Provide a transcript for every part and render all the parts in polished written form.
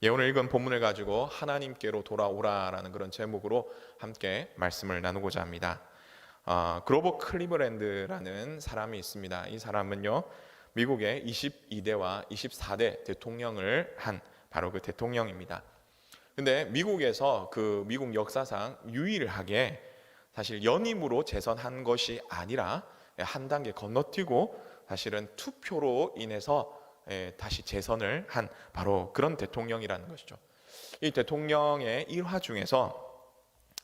오늘 읽은 본문을 가지고 하나님께로 돌아오라라는 그런 제목으로 함께 말씀을 나누고자 합니다. 그로버 클리브랜드라는 사람이 있습니다. 이 사람은요, 미국의 22대와 24대 대통령을 한 바로 그 대통령입니다. 근데 미국에서 그 미국 역사상 유일하게 사실 연임으로 재선한 것이 아니라 한 단계 건너뛰고 사실은 투표로 인해서 다시 재선을 한 바로 그런 대통령이라는 것이죠. 이 대통령의 일화 중에서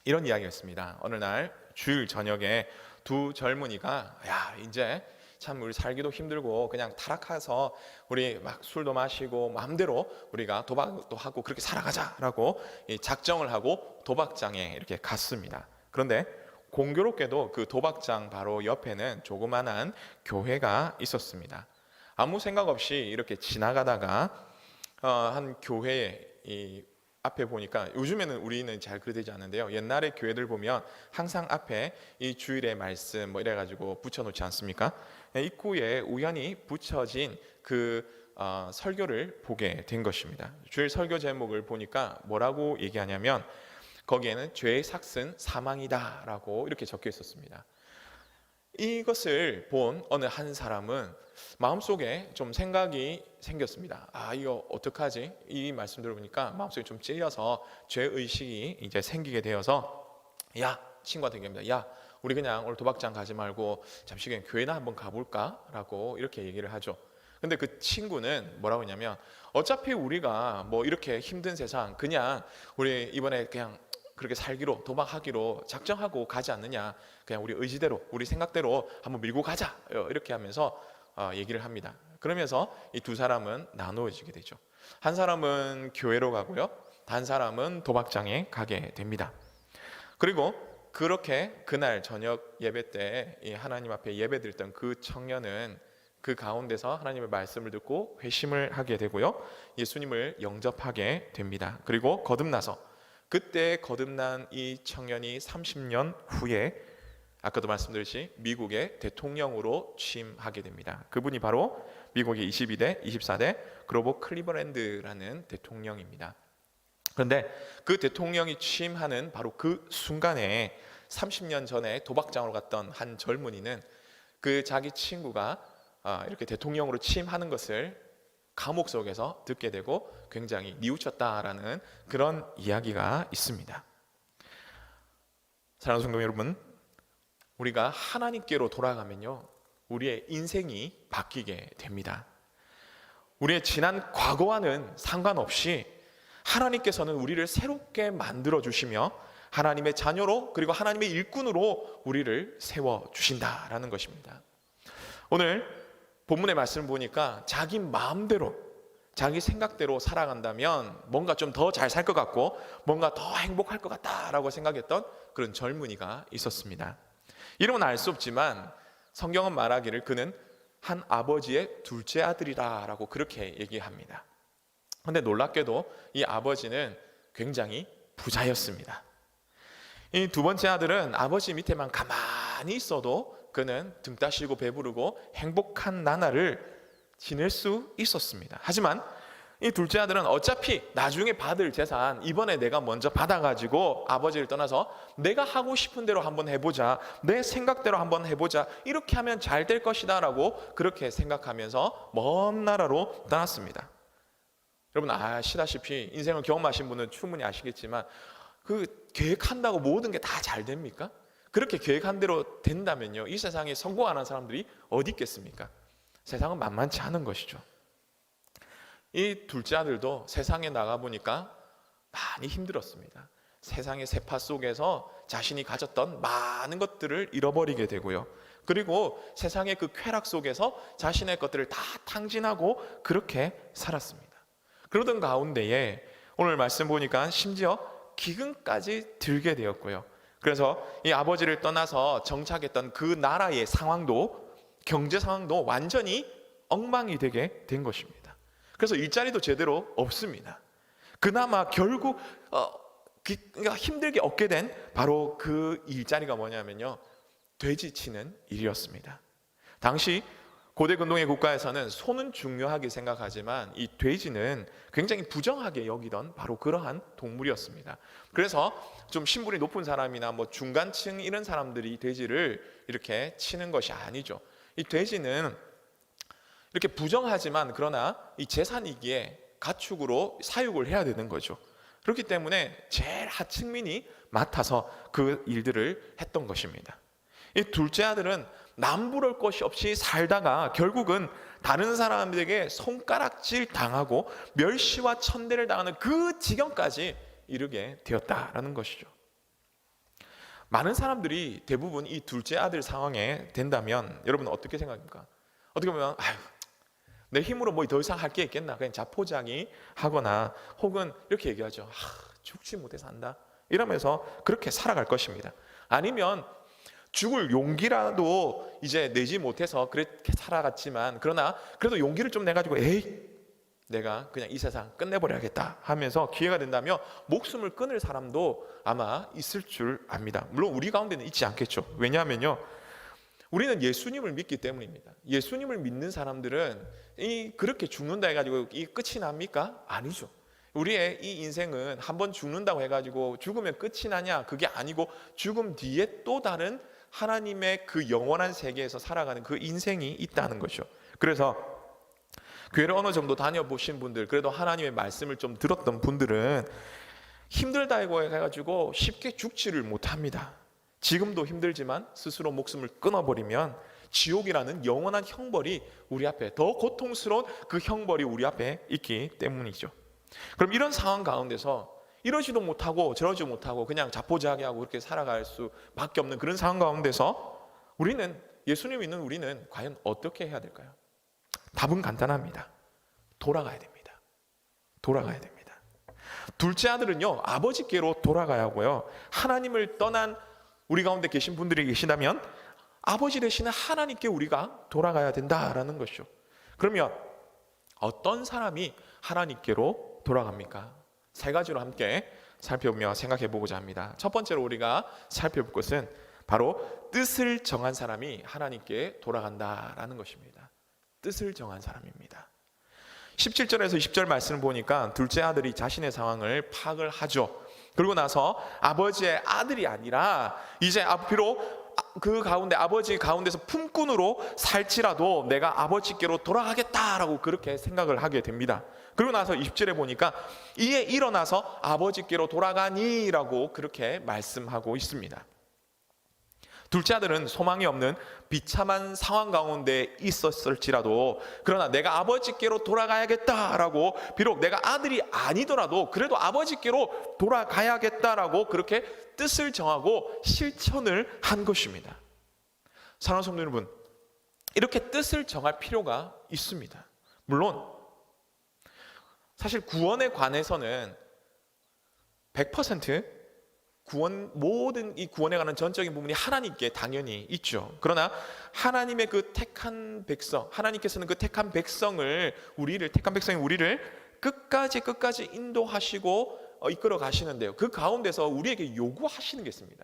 이런 이야기가 있습니다. 어느 날 주일 저녁에 두 젊은이가 이제 참 우리 살기도 힘들고 그냥 타락해서 우리 막 술도 마시고 마음대로 우리가 도박도 하고 그렇게 살아가자라고 작정을 하고 도박장에 이렇게 갔습니다. 그런데 공교롭게도 그 도박장 바로 옆에는 조그만한 교회가 있었습니다. 아무 생각 없이 이렇게 지나가다가 한 교회에 앞에 보니까, 요즘에는 우리는 잘 그렇게 되지 않는데요, 옛날에 교회들 보면 항상 앞에 이 주일의 말씀 뭐 이래가지고 붙여놓지 않습니까? 입구에 우연히 붙여진 그 설교를 보게 된 것입니다. 주일 설교 제목을 보니까 뭐라고 얘기하냐면, 거기에는 죄의 삭은 사망이다 라고 이렇게 적혀 있었습니다. 이것을 본 어느 한 사람은 마음속에 좀 생각이 생겼습니다. 이거 어떡하지? 이 말씀 들어보니까 마음속에 좀 찔려서 죄의식이 이제 생기게 되어서, 친구한테 얘기합니다. 우리 그냥 오늘 도박장 가지 말고 잠시 그냥 교회나 한번 가볼까? 라고 이렇게 얘기를 하죠. 근데 그 친구는 뭐라고 했냐면, 어차피 우리가 뭐 이렇게 힘든 세상 그냥 우리 이번에 그냥 그렇게 살기로, 도박하기로 작정하고 가지 않느냐, 그냥 우리 의지대로 우리 생각대로 한번 밀고 가자, 이렇게 하면서 얘기를 합니다. 그러면서 이 두 사람은 나누어지게 되죠. 한 사람은 교회로 가고요, 단 사람은 도박장에 가게 됩니다. 그리고 그렇게 그날 저녁 예배 때 하나님 앞에 예배 드렸던 그 청년은 그 가운데서 하나님의 말씀을 듣고 회심을 하게 되고요, 예수님을 영접하게 됩니다. 그리고 거듭나서, 그때 거듭난 이 청년이 30년 후에 아까도 말씀드렸듯이 미국의 대통령으로 취임하게 됩니다. 그분이 바로 미국의 22대, 24대 그로버 클리브랜드라는 대통령입니다. 그런데 그 대통령이 취임하는 바로 그 순간에 30년 전에 도박장으로 갔던 한 젊은이는 그 자기 친구가 이렇게 대통령으로 취임하는 것을 감옥 속에서 듣게 되고 굉장히 뉘우쳤다라는 그런 이야기가 있습니다. 사랑하는 성도 여러분, 우리가 하나님께로 돌아가면요, 우리의 인생이 바뀌게 됩니다. 우리의 지난 과거와는 상관없이 하나님께서는 우리를 새롭게 만들어 주시며 하나님의 자녀로, 그리고 하나님의 일꾼으로 우리를 세워 주신다라는 것입니다. 오늘 본문의 말씀을 보니까 자기 마음대로, 자기 생각대로 살아간다면 뭔가 좀 더 잘 살 것 같고 뭔가 더 행복할 것 같다라고 생각했던 그런 젊은이가 있었습니다. 이름은 알 수 없지만 성경은 말하기를 그는 한 아버지의 둘째 아들이라고 그렇게 얘기합니다. 그런데 놀랍게도 이 아버지는 굉장히 부자였습니다. 이 두 번째 아들은 아버지 밑에만 가만히 있어도 그는 등 따시고 배부르고 행복한 나날을 지낼 수 있었습니다. 하지만 이 둘째 아들은 어차피 나중에 받을 재산 이번에 내가 먼저 받아가지고 아버지를 떠나서 내가 하고 싶은 대로 한번 해보자, 내 생각대로 한번 해보자, 이렇게 하면 잘 될 것이다 라고 그렇게 생각하면서 먼 나라로 떠났습니다. 여러분 아시다시피 인생을 경험하신 분은 충분히 아시겠지만, 그 계획한다고 모든 게 다 잘 됩니까? 그렇게 계획한 대로 된다면요, 이 세상에 성공하는 사람들이 어디 있겠습니까? 세상은 만만치 않은 것이죠. 이 둘째 아들도 세상에 나가보니까 많이 힘들었습니다. 세상의 세파 속에서 자신이 가졌던 많은 것들을 잃어버리게 되고요, 그리고 세상의 그 쾌락 속에서 자신의 것들을 다 탕진하고 그렇게 살았습니다. 그러던 가운데에 오늘 말씀 보니까 심지어 기근까지 들게 되었고요, 그래서 이 아버지를 떠나서 정착했던 그 나라의 상황도, 경제 상황도 완전히 엉망이 되게 된 것입니다. 그래서 일자리도 제대로 없습니다. 그나마 결국 힘들게 얻게 된 바로 그 일자리가 뭐냐면요, 돼지 치는 일이었습니다. 당시 고대 근동의 국가에서는 소는 중요하게 생각하지만 이 돼지는 굉장히 부정하게 여기던 바로 그러한 동물이었습니다. 그래서 좀 신분이 높은 사람이나 뭐 중간층 이런 사람들이 돼지를 이렇게 치는 것이 아니죠. 이 돼지는 이렇게 부정하지만 그러나 이 재산이기에 가축으로 사육을 해야 되는 거죠. 그렇기 때문에 제일 하층민이 맡아서 그 일들을 했던 것입니다. 이 둘째 아들은 남부럴 것이 없이 살다가 결국은 다른 사람들에게 손가락질 당하고 멸시와 천대를 당하는 그 지경까지 이르게 되었다라는 것이죠. 많은 사람들이 대부분 이 둘째 아들 상황에 된다면 여러분 어떻게 생각합니까? 어떻게 보면 내 힘으로 뭐 더 이상 할 게 있겠나, 그냥 자포자기 하거나 혹은 이렇게 얘기하죠. 죽지 못해 산다 이러면서 그렇게 살아갈 것입니다. 아니면 죽을 용기라도 이제 내지 못해서 그렇게 살아갔지만 그러나 그래도 용기를 좀 내가지고 내가 그냥 이 세상 끝내버려야겠다 하면서 기회가 된다면 목숨을 끊을 사람도 아마 있을 줄 압니다. 물론 우리 가운데는 있지 않겠죠. 왜냐하면요, 우리는 예수님을 믿기 때문입니다. 예수님을 믿는 사람들은 그렇게 죽는다 해가지고 이 끝이 납니까? 아니죠. 우리의 이 인생은 한번 죽는다고 해가지고 죽으면 끝이 나냐? 그게 아니고 죽음 뒤에 또 다른 하나님의 그 영원한 세계에서 살아가는 그 인생이 있다는 거죠. 그래서 교회를 어느 정도 다녀보신 분들, 그래도 하나님의 말씀을 좀 들었던 분들은 힘들다 해가지고 쉽게 죽지를 못합니다. 지금도 힘들지만 스스로 목숨을 끊어버리면 지옥이라는 영원한 형벌이 우리 앞에, 더 고통스러운 그 형벌이 우리 앞에 있기 때문이죠. 그럼 이런 상황 가운데서 이러지도 못하고 저러지도 못하고 그냥 자포자기하고 그렇게 살아갈 수밖에 없는 그런 상황 가운데서 우리는, 예수님 믿는 우리는 과연 어떻게 해야 될까요? 답은 간단합니다. 돌아가야 됩니다. 돌아가야 됩니다. 둘째 아들은요, 아버지께로 돌아가야 하고요, 하나님을 떠난 우리 가운데 계신 분들이 계시다면 아버지 되시는 하나님께 우리가 돌아가야 된다라는 것이죠. 그러면 어떤 사람이 하나님께로 돌아갑니까? 세 가지로 함께 살펴보며 생각해 보고자 합니다. 첫 번째로 우리가 살펴볼 것은 바로 뜻을 정한 사람이 하나님께 돌아간다라는 것입니다. 뜻을 정한 사람입니다. 17절에서 20절 말씀을 보니까 둘째 아들이 자신의 상황을 파악을 하죠. 그러고 나서 아버지의 아들이 아니라 이제 비록 그 가운데, 아버지 가운데서 품꾼으로 살지라도 내가 아버지께로 돌아가겠다라고 그렇게 생각을 하게 됩니다. 그러고 나서 20절에 보니까 이에 일어나서 아버지께로 돌아가니라고 그렇게 말씀하고 있습니다. 둘째 아들은 소망이 없는 비참한 상황 가운데 있었을지라도 그러나 내가 아버지께로 돌아가야겠다라고, 비록 내가 아들이 아니더라도 그래도 아버지께로 돌아가야겠다라고 그렇게 뜻을 정하고 실천을 한 것입니다. 사랑하는 성도 여러분, 이렇게 뜻을 정할 필요가 있습니다. 물론 사실 구원에 관해서는 100% 모든 이 구원에 관한 전적인 부분이 하나님께 당연히 있죠. 그러나 하나님의 그 택한 백성, 하나님께서는 그 택한 백성이 우리를 끝까지 인도하시고 이끌어 가시는데요, 그 가운데서 우리에게 요구하시는 게 있습니다.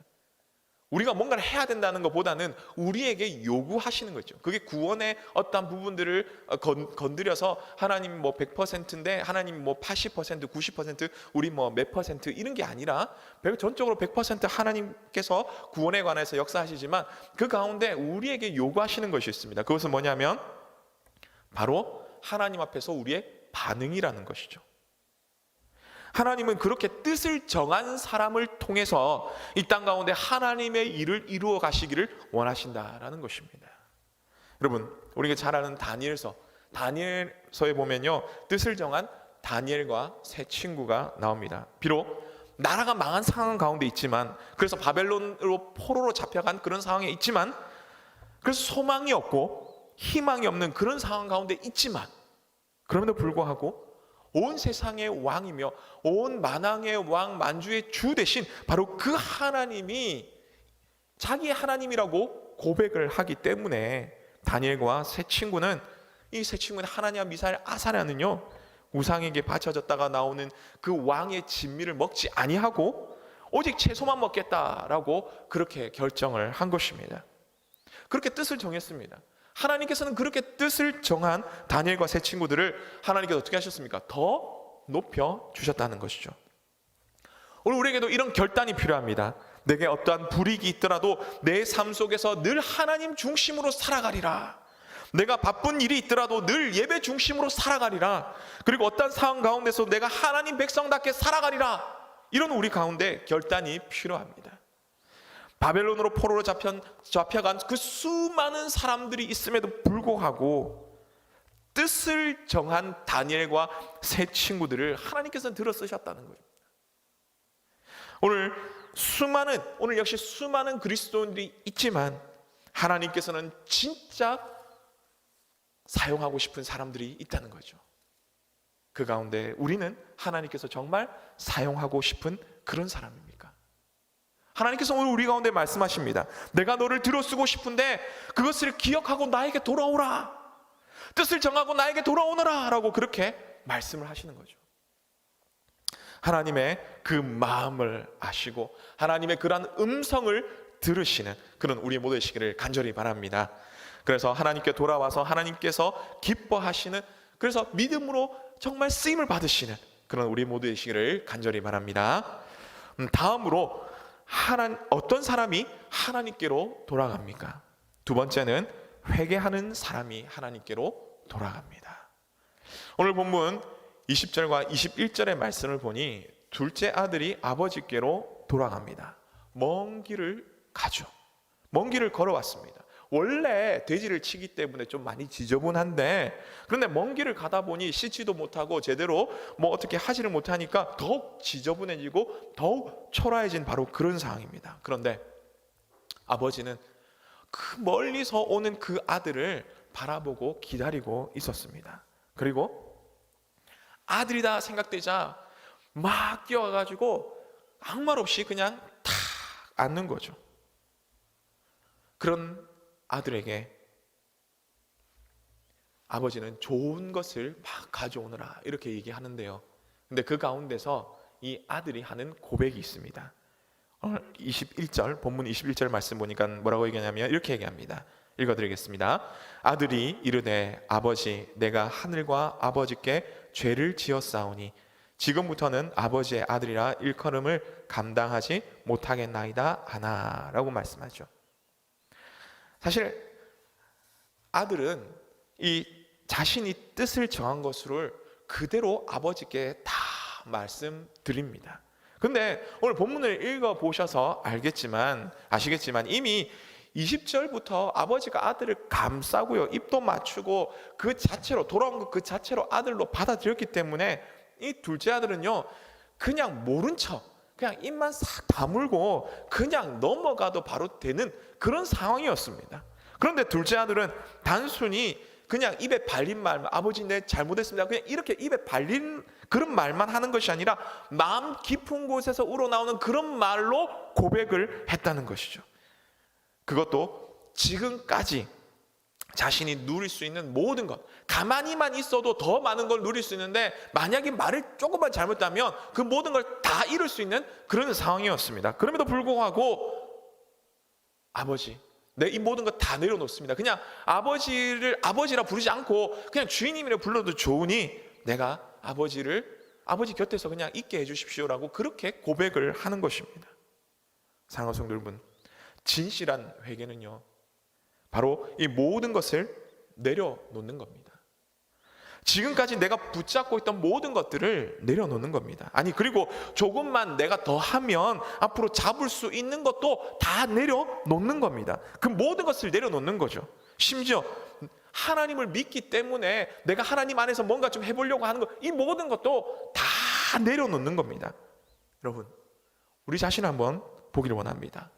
우리가 뭔가를 해야 된다는 것보다는 우리에게 요구하시는 거죠. 그게 구원의 어떤 부분들을 건드려서 하나님 뭐 100%인데 하나님 뭐 80%, 90%, 우리 뭐 몇 퍼센트 이런 게 아니라 전적으로 100% 하나님께서 구원에 관해서 역사하시지만 그 가운데 우리에게 요구하시는 것이 있습니다. 그것은 뭐냐면 바로 하나님 앞에서 우리의 반응이라는 것이죠. 하나님은 그렇게 뜻을 정한 사람을 통해서 이 땅 가운데 하나님의 일을 이루어 가시기를 원하신다라는 것입니다. 여러분, 우리가 잘 아는 다니엘서에 보면요, 뜻을 정한 다니엘과 세 친구가 나옵니다. 비록 나라가 망한 상황 가운데 있지만, 그래서 바벨론으로 포로로 잡혀간 그런 상황에 있지만, 그래서 소망이 없고 희망이 없는 그런 상황 가운데 있지만, 그럼에도 불구하고 온 세상의 왕이며 온 만왕의 왕, 만주의 주 되신 바로 그 하나님이 자기의 하나님이라고 고백을 하기 때문에 다니엘과 세 친구는 하나니아, 미사엘, 아사랴는요, 우상에게 바쳐졌다가 나오는 그 왕의 진미를 먹지 아니하고 오직 채소만 먹겠다라고 그렇게 결정을 한 것입니다. 그렇게 뜻을 정했습니다. 하나님께서는 그렇게 뜻을 정한 다니엘과 세 친구들을 하나님께서 어떻게 하셨습니까? 더 높여 주셨다는 것이죠. 오늘 우리에게도 이런 결단이 필요합니다. 내게 어떠한 불이익이 있더라도 내 삶 속에서 늘 하나님 중심으로 살아가리라. 내가 바쁜 일이 있더라도 늘 예배 중심으로 살아가리라. 그리고 어떤 상황 가운데서 내가 하나님 백성답게 살아가리라. 이런 우리 가운데 결단이 필요합니다. 바벨론으로 포로로 잡혀간 그 수많은 사람들이 있음에도 불구하고 뜻을 정한 다니엘과 세 친구들을 하나님께서는 들어 쓰셨다는 거죠. 오늘 역시 수많은 그리스도인들이 있지만 하나님께서는 진짜 사용하고 싶은 사람들이 있다는 거죠. 그 가운데 우리는 하나님께서 정말 사용하고 싶은 그런 사람입니까? 하나님께서 오늘 우리 가운데 말씀하십니다. 내가 너를 들어 쓰고 싶은데 그것을 기억하고 나에게 돌아오라. 뜻을 정하고 나에게 돌아오너라 라고 그렇게 말씀을 하시는 거죠. 하나님의 그 마음을 아시고 하나님의 그러한 음성을 들으시는 그런 우리 모두 되시기를 간절히 바랍니다. 그래서 하나님께 돌아와서 하나님께서 기뻐하시는, 그래서 믿음으로 정말 쓰임을 받으시는 그런 우리 모두 되시기를 간절히 바랍니다. 다음으로 어떤 사람이 하나님께로 돌아갑니까? 두 번째는 회개하는 사람이 하나님께로 돌아갑니다. 오늘 본문 20절과 21절의 말씀을 보니 둘째 아들이 아버지께로 돌아갑니다. 먼 길을 가죠. 먼 길을 걸어왔습니다. 원래 돼지를 치기 때문에 좀 많이 지저분한데, 그런데 먼 길을 가다 보니 씻지도 못하고 제대로 어떻게 하지를 못하니까 더욱 지저분해지고 더욱 초라해진 바로 그런 상황입니다. 그런데 아버지는 그 멀리서 오는 그 아들을 바라보고 기다리고 있었습니다. 그리고 아들이다 생각되자 막 뛰어가가지고 아무 말 없이 그냥 탁 앉는 거죠. 그런 아들에게 아버지는 좋은 것을 막 가져오너라 이렇게 얘기하는데요. 근데 그 가운데서 이 아들이 하는 고백이 있습니다. 오늘 21절, 본문 21절 말씀 보니까 뭐라고 얘기하냐면 이렇게 얘기합니다. 읽어드리겠습니다. 아들이 이르되 아버지 내가 하늘과 아버지께 죄를 지었사오니 지금부터는 아버지의 아들이라 일컬음을 감당하지 못하겠나이다 하나 라고 말씀하죠. 사실 아들은 이 자신이 뜻을 정한 것을 그대로 아버지께 다 말씀드립니다. 근데 오늘 본문을 읽어보셔서 아시겠지만 이미 20절부터 아버지가 아들을 감싸고요, 입도 맞추고 그 자체로 돌아온 것 그 자체로 아들로 받아들였기 때문에 이 둘째 아들은요 그냥 모른 척 그냥 입만 싹 다물고 그냥 넘어가도 바로 되는 그런 상황이었습니다. 그런데 둘째 아들은 단순히 그냥 입에 발린 말, 아버지 내 잘못했습니다, 그냥 이렇게 입에 발린 그런 말만 하는 것이 아니라 마음 깊은 곳에서 우러나오는 그런 말로 고백을 했다는 것이죠. 그것도 지금까지 자신이 누릴 수 있는 모든 것, 가만히만 있어도 더 많은 걸 누릴 수 있는데 만약에 말을 조금만 잘못하면 그 모든 걸 다 잃을 수 있는 그런 상황이었습니다. 그럼에도 불구하고 아버지 내 이 모든 것 다 내려놓습니다. 그냥 아버지를 아버지라 부르지 않고 그냥 주인님이라 불러도 좋으니 내가 아버지 곁에서 그냥 있게 해주십시오라고 그렇게 고백을 하는 것입니다. 사랑하는 성도 여러분, 진실한 회개는요 바로 이 모든 것을 내려놓는 겁니다. 지금까지 내가 붙잡고 있던 모든 것들을 내려놓는 겁니다. 아니 그리고 조금만 내가 더 하면 앞으로 잡을 수 있는 것도 다 내려놓는 겁니다. 그 모든 것을 내려놓는 거죠. 심지어 하나님을 믿기 때문에 내가 하나님 안에서 뭔가 좀 해보려고 하는 것, 이 모든 것도 다 내려놓는 겁니다. 여러분, 우리 자신 한번 보기를 원합니다.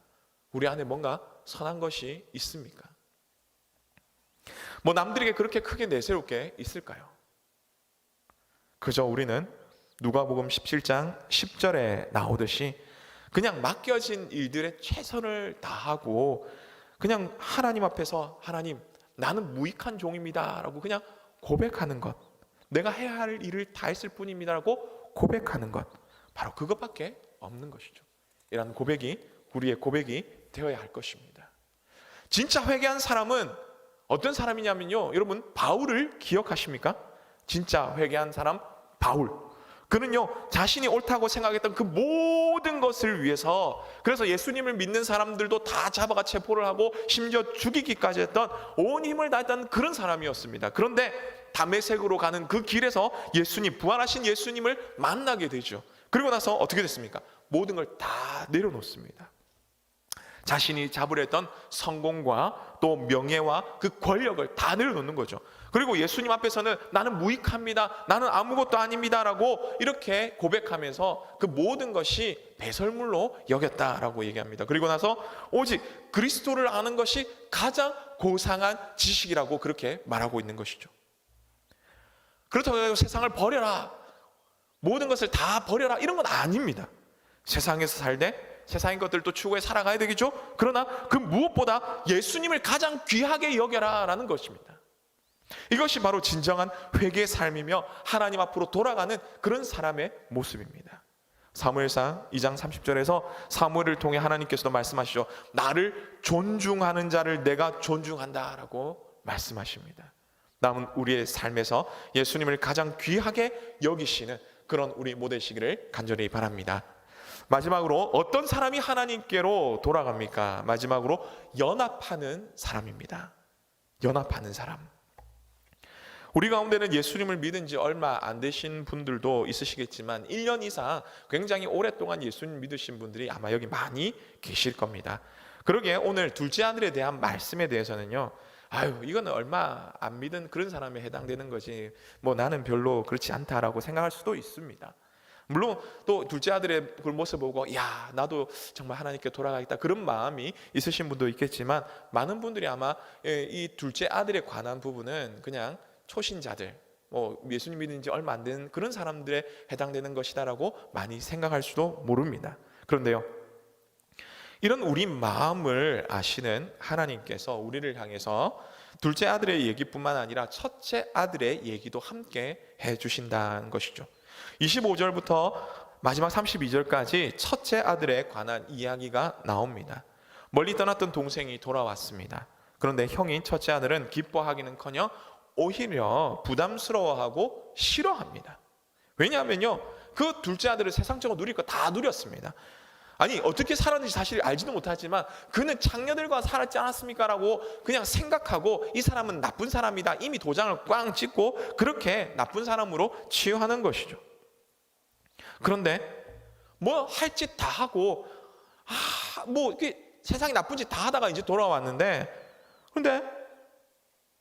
우리 안에 뭔가 선한 것이 있습니까? 남들에게 그렇게 크게 내세울 게 있을까요? 그저 우리는 누가복음 17장 10절에 나오듯이 그냥 맡겨진 일들에 최선을 다하고 그냥 하나님 앞에서 하나님 나는 무익한 종입니다 라고 그냥 고백하는 것, 내가 해야 할 일을 다 했을 뿐입니다 라고 고백하는 것, 바로 그것밖에 없는 것이죠. 이런 고백이 우리의 고백이 되어야 할 것입니다. 진짜 회개한 사람은 어떤 사람이냐면요, 여러분 바울을 기억하십니까? 진짜 회개한 사람 바울. 그는요 자신이 옳다고 생각했던 그 모든 것을 위해서, 그래서 예수님을 믿는 사람들도 다 잡아가 체포를 하고 심지어 죽이기까지 했던, 온 힘을 다했던 그런 사람이었습니다. 그런데 다메섹으로 가는 그 길에서 예수님, 부활하신 예수님을 만나게 되죠. 그리고 나서 어떻게 됐습니까? 모든 걸 다 내려놓습니다. 자신이 잡으려 했던 성공과 또 명예와 그 권력을 다 내려놓는 거죠. 그리고 예수님 앞에서는 나는 무익합니다, 나는 아무것도 아닙니다 라고 이렇게 고백하면서 그 모든 것이 배설물로 여겼다라고 얘기합니다. 그리고 나서 오직 그리스도를 아는 것이 가장 고상한 지식이라고 그렇게 말하고 있는 것이죠. 그렇다고 해서 세상을 버려라, 모든 것을 다 버려라, 이런 건 아닙니다. 세상에서 살되 세상의 것들도 추구해 살아가야 되겠죠. 그러나 그 무엇보다 예수님을 가장 귀하게 여겨라 라는 것입니다. 이것이 바로 진정한 회개의 삶이며 하나님 앞으로 돌아가는 그런 사람의 모습입니다. 사무엘상 2장 30절에서 사무엘을 통해 하나님께서도 말씀하시죠. 나를 존중하는 자를 내가 존중한다 라고 말씀하십니다. 남은 우리의 삶에서 예수님을 가장 귀하게 여기시는 그런 우리 모델 되시기를 간절히 바랍니다. 마지막으로 어떤 사람이 하나님께로 돌아갑니까? 마지막으로 연합하는 사람입니다. 연합하는 사람. 우리 가운데는 예수님을 믿은 지 얼마 안 되신 분들도 있으시겠지만 1년 이상 굉장히 오랫동안 예수님 믿으신 분들이 아마 여기 많이 계실 겁니다. 그러기에 오늘 둘째 아들에 대한 말씀에 대해서는요, 이거는 얼마 안 믿은 그런 사람에 해당되는 거지, 뭐 나는 별로 그렇지 않다라고 생각할 수도 있습니다. 물론 또 둘째 아들의 그 모습 보고 야 나도 정말 하나님께 돌아가겠다 그런 마음이 있으신 분도 있겠지만, 많은 분들이 아마 이 둘째 아들에 관한 부분은 그냥 초신자들, 뭐 예수님 믿은 지 얼마 안 된 그런 사람들에 해당되는 것이다라고 많이 생각할 수도 모릅니다. 그런데요, 이런 우리 마음을 아시는 하나님께서 우리를 향해서 둘째 아들의 얘기뿐만 아니라 첫째 아들의 얘기도 함께 해주신다는 것이죠. 25절부터 마지막 32절까지 첫째 아들에 관한 이야기가 나옵니다. 멀리 떠났던 동생이 돌아왔습니다. 그런데 형인 첫째 아들은 기뻐하기는커녕 오히려 부담스러워하고 싫어합니다. 왜냐하면요, 그 둘째 아들은 세상적으로 누릴 거 다 누렸습니다. 아니 어떻게 살았는지 사실 알지도 못하지만 그는 창녀들과 살았지 않았습니까? 라고 그냥 생각하고 이 사람은 나쁜 사람이다, 이미 도장을 꽝 찍고 그렇게 나쁜 사람으로 치유하는 것이죠. 그런데 뭐 할 짓 다 하고 뭐 이렇게 세상에 나쁜 짓 다 하다가 이제 돌아왔는데, 그런데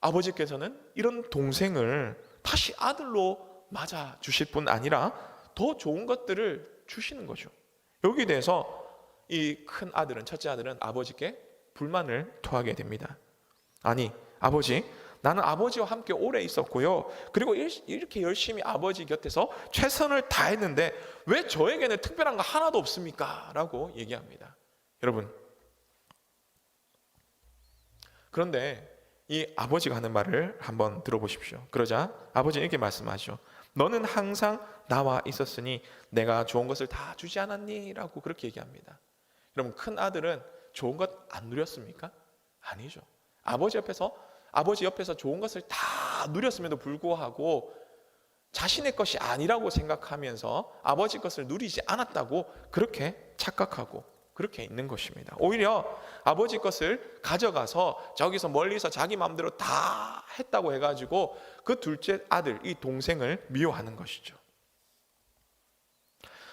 아버지께서는 이런 동생을 다시 아들로 맞아 주실 뿐 아니라 더 좋은 것들을 주시는 거죠. 여기에 대해서 이 큰 아들은, 첫째 아들은 아버지께 불만을 토하게 됩니다. 아니 아버지, 나는 아버지와 함께 오래 있었고요, 그리고 이렇게 열심히 아버지 곁에서 최선을 다했는데 왜 저에게는 특별한 거 하나도 없습니까? 라고 얘기합니다. 여러분, 그런데 이 아버지가 하는 말을 한번 들어보십시오. 그러자 아버지는 이렇게 말씀하죠. 너는 항상 나와 있었으니 내가 좋은 것을 다 주지 않았니? 라고 그렇게 얘기합니다. 여러분, 큰 아들은 좋은 것 안 누렸습니까? 아니죠. 아버지 옆에서 좋은 것을 다 누렸음에도 불구하고 자신의 것이 아니라고 생각하면서 아버지 것을 누리지 않았다고 그렇게 착각하고 그렇게 있는 것입니다. 오히려 아버지 것을 가져가서 저기서 멀리서 자기 마음대로 다 했다고 해가지고 그 둘째 아들, 이 동생을 미워하는 것이죠.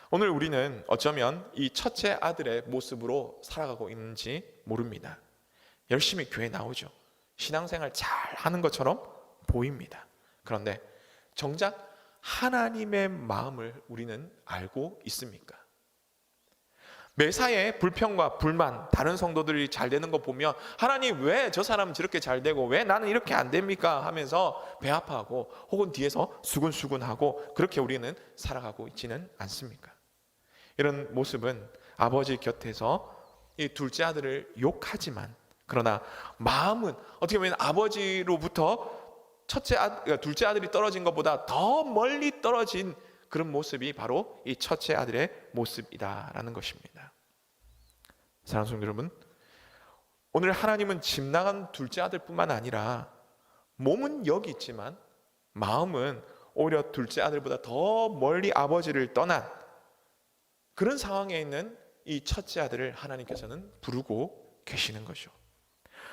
오늘 우리는 어쩌면 이 첫째 아들의 모습으로 살아가고 있는지 모릅니다. 열심히 교회 나오죠. 신앙생활 잘 하는 것처럼 보입니다. 그런데 정작 하나님의 마음을 우리는 알고 있습니까? 매사에 불평과 불만, 다른 성도들이 잘 되는 거 보면 하나님 왜 저 사람은 저렇게 잘 되고 왜 나는 이렇게 안 됩니까? 하면서 배 아파하고 혹은 뒤에서 수근수근하고 그렇게 우리는 살아가고 있지는 않습니까? 이런 모습은 아버지 곁에서 이 둘째 아들을 욕하지만, 그러나 마음은 어떻게 보면 아버지로부터 둘째 아들이 떨어진 것보다 더 멀리 떨어진 그런 모습이 바로 이 첫째 아들의 모습이다라는 것입니다. 사랑하는 성도 여러분, 오늘 하나님은 집 나간 둘째 아들뿐만 아니라 몸은 여기 있지만 마음은 오히려 둘째 아들보다 더 멀리 아버지를 떠난 그런 상황에 있는 이 첫째 아들을 하나님께서는 부르고 계시는 거죠.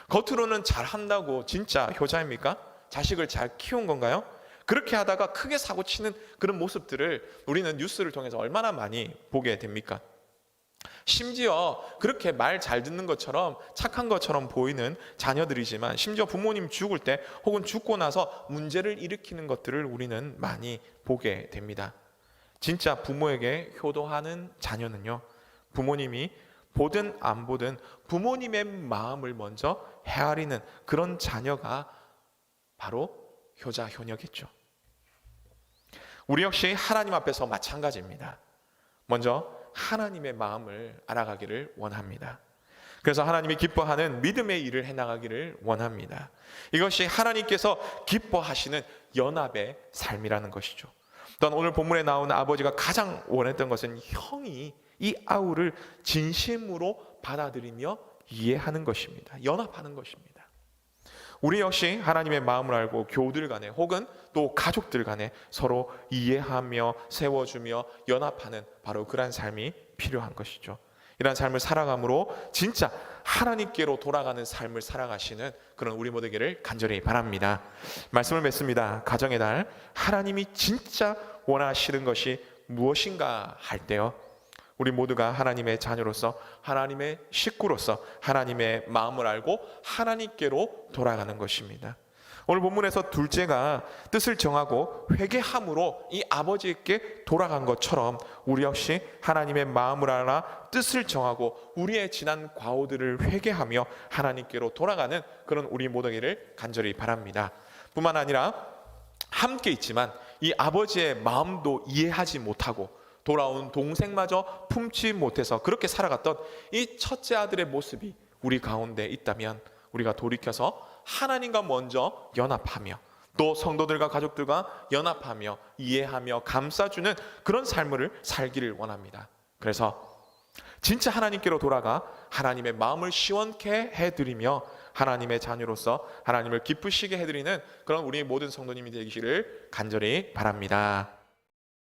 겉으로는 잘한다고 진짜 효자입니까? 자식을 잘 키운 건가요? 그렇게 하다가 크게 사고치는 그런 모습들을 우리는 뉴스를 통해서 얼마나 많이 보게 됩니까? 심지어 그렇게 말 잘 듣는 것처럼 착한 것처럼 보이는 자녀들이지만 심지어 부모님 죽을 때 혹은 죽고 나서 문제를 일으키는 것들을 우리는 많이 보게 됩니다. 진짜 부모에게 효도하는 자녀는요, 부모님이 보든 안 보든 부모님의 마음을 먼저 헤아리는 그런 자녀가 바로 효자 효녀겠죠. 우리 역시 하나님 앞에서 마찬가지입니다. 먼저 하나님의 마음을 알아가기를 원합니다. 그래서 하나님이 기뻐하는 믿음의 일을 해나가기를 원합니다. 이것이 하나님께서 기뻐하시는 연합의 삶이라는 것이죠. 또한 오늘 본문에 나온 아버지가 가장 원했던 것은 형이 이 아우를 진심으로 받아들이며 이해하는 것입니다. 연합하는 것입니다. 우리 역시 하나님의 마음을 알고 교우들 간에 혹은 또 가족들 간에 서로 이해하며 세워주며 연합하는 바로 그러한 삶이 필요한 것이죠. 이러한 삶을 살아감으로 진짜 하나님께로 돌아가는 삶을 살아가시는 그런 우리 모두에게를 간절히 바랍니다. 말씀을 맺습니다. 가정의 달, 하나님이 진짜 원하시는 것이 무엇인가 할 때요, 우리 모두가 하나님의 자녀로서 하나님의 식구로서 하나님의 마음을 알고 하나님께로 돌아가는 것입니다. 오늘 본문에서 둘째가 뜻을 정하고 회개함으로 이 아버지께 돌아간 것처럼 우리 역시 하나님의 마음을 알아 뜻을 정하고 우리의 지난 과오들을 회개하며 하나님께로 돌아가는 그런 우리 모두기를 간절히 바랍니다. 뿐만 아니라 함께 있지만 이 아버지의 마음도 이해하지 못하고 돌아온 동생마저 품지 못해서 그렇게 살아갔던 이 첫째 아들의 모습이 우리 가운데 있다면 우리가 돌이켜서 하나님과 먼저 연합하며 또 성도들과 가족들과 연합하며 이해하며 감싸주는 그런 삶을 살기를 원합니다. 그래서 진짜 하나님께로 돌아가 하나님의 마음을 시원케 해드리며 하나님의 자녀로서 하나님을 기쁘시게 해드리는 그런 우리 모든 성도님이 되기를 간절히 바랍니다.